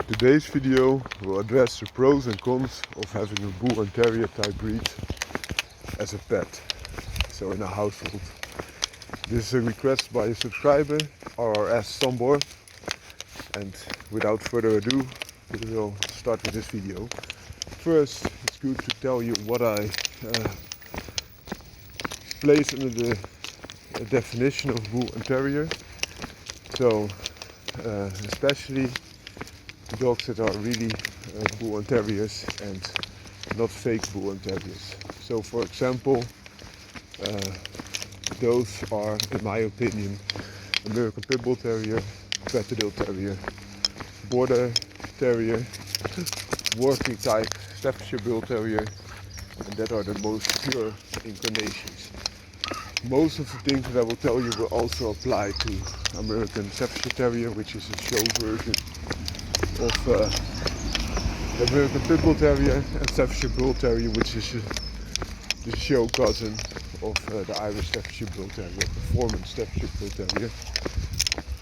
Today's video will address the pros and cons of having a Bull and Terrier type breed as a pet, so in a household. This is a request by a subscriber, RRS Sombor, and without further ado, we will start with this video. First, it's good to tell you what I place under the definition of Bull and Terrier. So, especially dogs that are really Bull and Terriers and not fake Bull and Terriers. So, for example, those are, in my opinion, American Pit Bull Terrier, Patterdale Terrier, Border Terrier, working type Staffordshire Bull Terrier, and that are the most pure incarnations. Most of the things that I will tell you will also apply to American Staffordshire Terrier, which is a show version of the American Pit Bull Terrier, and Staffordshire Bull Terrier, which is the show cousin of the Irish Staffordshire Bull Terrier, performance Staffordshire Bull Terrier.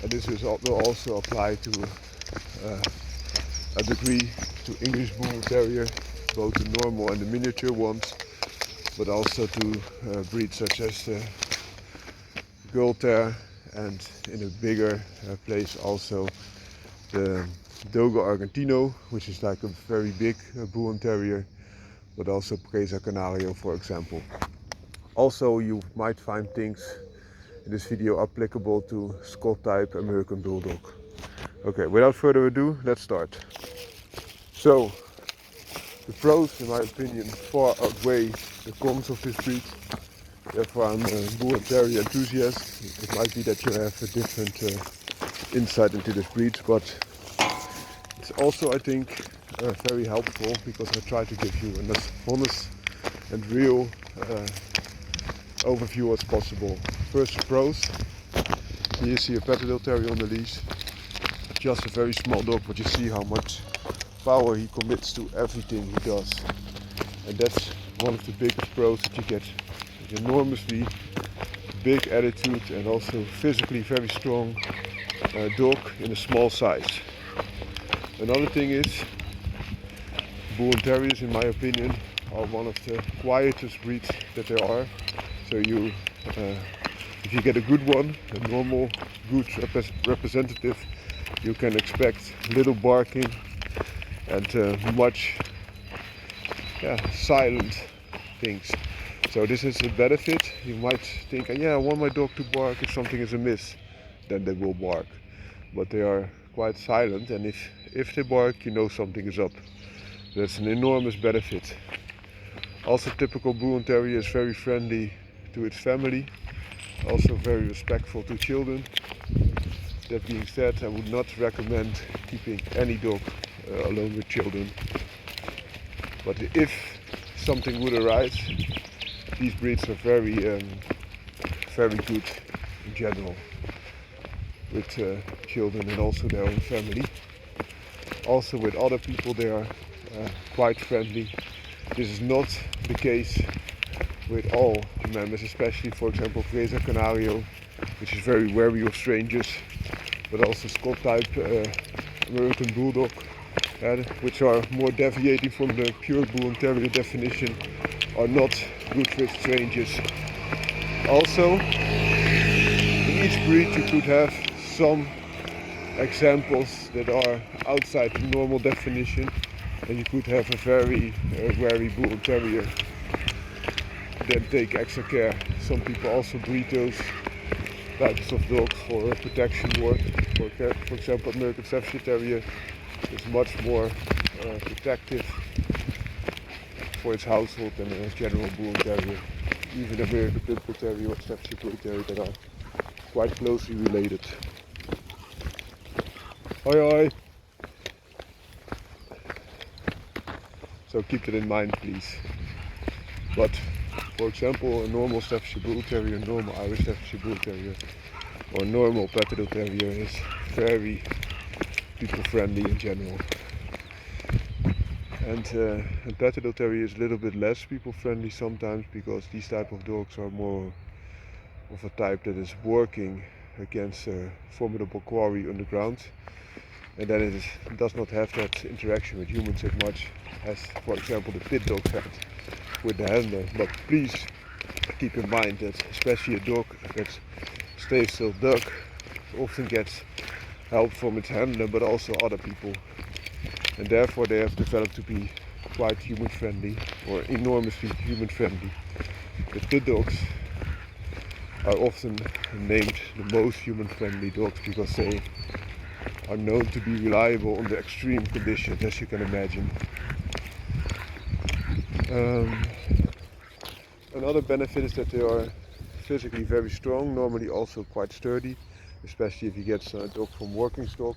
And this will also apply to a degree to English Bull Terrier, both the normal and the miniature ones, but also to breeds such as the Girl Ter, and in a bigger place also the Dogo Argentino, which is like a very big Bull and Terrier, but also Presa Canario, for example. Also, you might find things in this video applicable to Scott type American Bulldog. Okay, without further ado, let's start. So, the pros, in my opinion, far outweigh the cons of this breed. Therefore, I'm a Bull and Terrier enthusiast. It might be that you have a different insight into this breed, but it's also, I think, very helpful because I try to give you an as honest and real overview as possible. First, the pros. Here you see a Patterdale Terrier on the leash. Just a very small dog, but you see how much power he commits to everything he does. And that's one of the biggest pros that you get. An enormously big attitude and also physically very strong dog in a small size. Another thing is, Bull and Terriers, in my opinion, are one of the quietest breeds that there are. So if you get a good one, a normal, good representative, you can expect little barking and much silent things. So this is a benefit. You might think, yeah, I want my dog to bark if something is amiss, then they will bark. But they are quite silent, and if they bark, you know something is up. That's an enormous benefit. Also, typical Bull and Terrier is very friendly to its family, also very respectful to children. That being said, I would not recommend keeping any dog alone with children. But if something would arise, these breeds are very good in general with children and also their own family. Also with other people they are quite friendly. This is not the case with all members, especially for example Presa Canario, which is very wary of strangers, but also Scott type American Bulldog, which are more deviating from the pure Bull and Terrier definition, are not good with strangers. Also, in each breed you could have some examples that are outside the normal definition, and you could have a very wary Bull and Terrier, then take extra care. Some people also breed those types of dogs for protection work. For example, American Staffordshire Terrier is much more protective for its household than a general Bull and Terrier. Even American Pit Bull Terrier or Staffordshire Bull Terrier that are quite closely related. Hoi hoi! So keep that in mind, please. But for example, a normal Staffordshire Bull Terrier, normal Irish Staffordshire Bull Terrier, or normal Patterdale Terrier is very people friendly in general. And Patterdale Terrier is a little bit less people friendly sometimes, because these type of dogs are more of a type that is working against a formidable quarry underground. and then it does not have that interaction with humans as much as, for example, the pit dogs had with the handler. But please keep in mind that especially a dog that stays still dog often gets help from its handler, but also other people, and therefore they have developed to be quite human friendly, or enormously human friendly. The pit dogs are often named the most human friendly dogs because they are known to be reliable under extreme conditions, as you can imagine. Another benefit is that they are physically very strong, normally also quite sturdy, especially if you get a dog from working stock.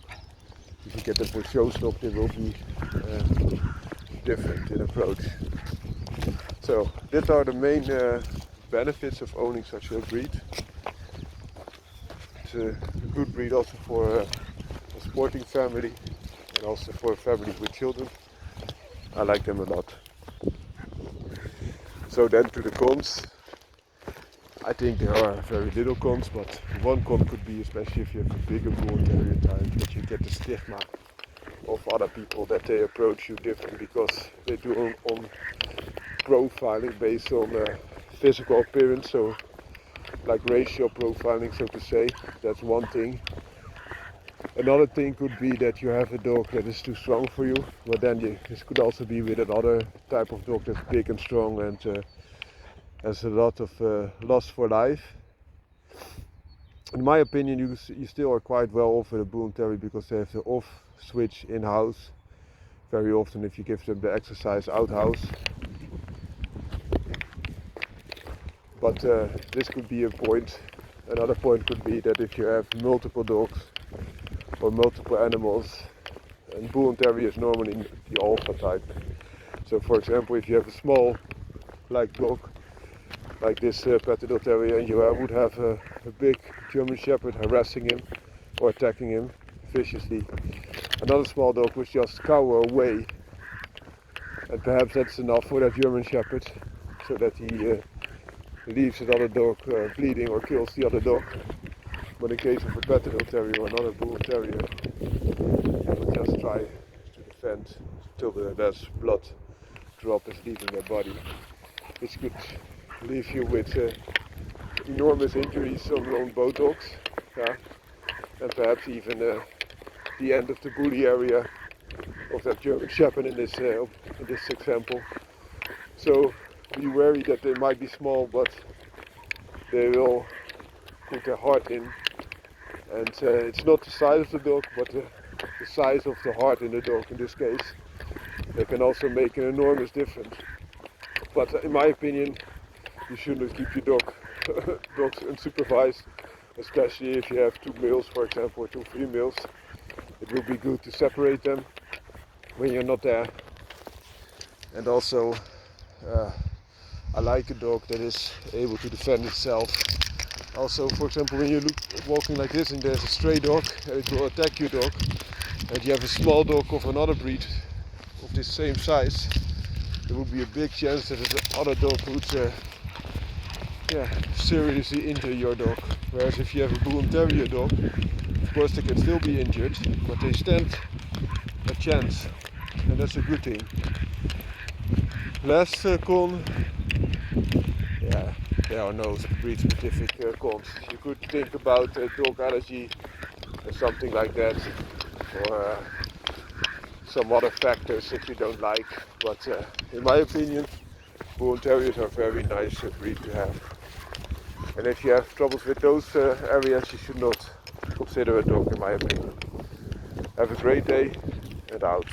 If you get them for show stock, they will be different in approach. So these are the main benefits of owning such a breed. It's a good breed also for a sporting family and also for a family with children. I like them a lot. So then to the cons. I think there are very little cons, but one con could be, especially if you have a bigger Bull&Terrier type, that you get the stigma of other people that they approach you different because they do on profiling based on physical appearance, so like racial profiling, so to say. That's one thing. Another thing could be that you have a dog that is too strong for you, but then this could also be with another type of dog that's big and strong and has a lot of lust for life. In my opinion, you still are quite well off with a Bull&Terrier because they have the off switch in-house very often if you give them the exercise out-house. But this could be a point. Another point could be that if you have multiple dogs or multiple animals, and Bull&Terrier is normally the alpha type. So for example, if you have a small black dog like this Patterdale Terrier, and you would have a big German Shepherd harassing him or attacking him viciously, another small dog would just cower away, and perhaps that's enough for that German Shepherd so that he leaves another dog bleeding or kills the other dog. But in case of a Patterdale Terrier or another Bull&Terrier, they will just try to defend till the last blood drop is leaving their body, which could leave you with enormous injuries on both dogs, and perhaps even the end of the bully area of that German Shepherd in this example. So be wary that they might be small, but they will put their heart in, and it's not the size of the dog, but the size of the heart in the dog in this case. They can also make an enormous difference. But in my opinion, you shouldn't keep your dogs unsupervised, especially if you have two males, for example, or two females. It will be good to separate them when you're not there. And also, I like a dog that is able to defend itself. Also, for example, when you're walking like this and there's a stray dog and it will attack your dog, and you have a small dog of another breed of this same size, there would be a big chance that the other dog would seriously injure your dog. Whereas if you have a Bull&Terrier dog, of course they can still be injured, but they stand a chance, and that's a good thing. Last con, there are no breed specific cons. You could think about dog allergy or something like that, or some other factors that you don't like, but in my opinion, Bull&Terriers are a very nice breed to have. And if you have troubles with those areas, you should not consider a dog, in my opinion. Have a great day, and out.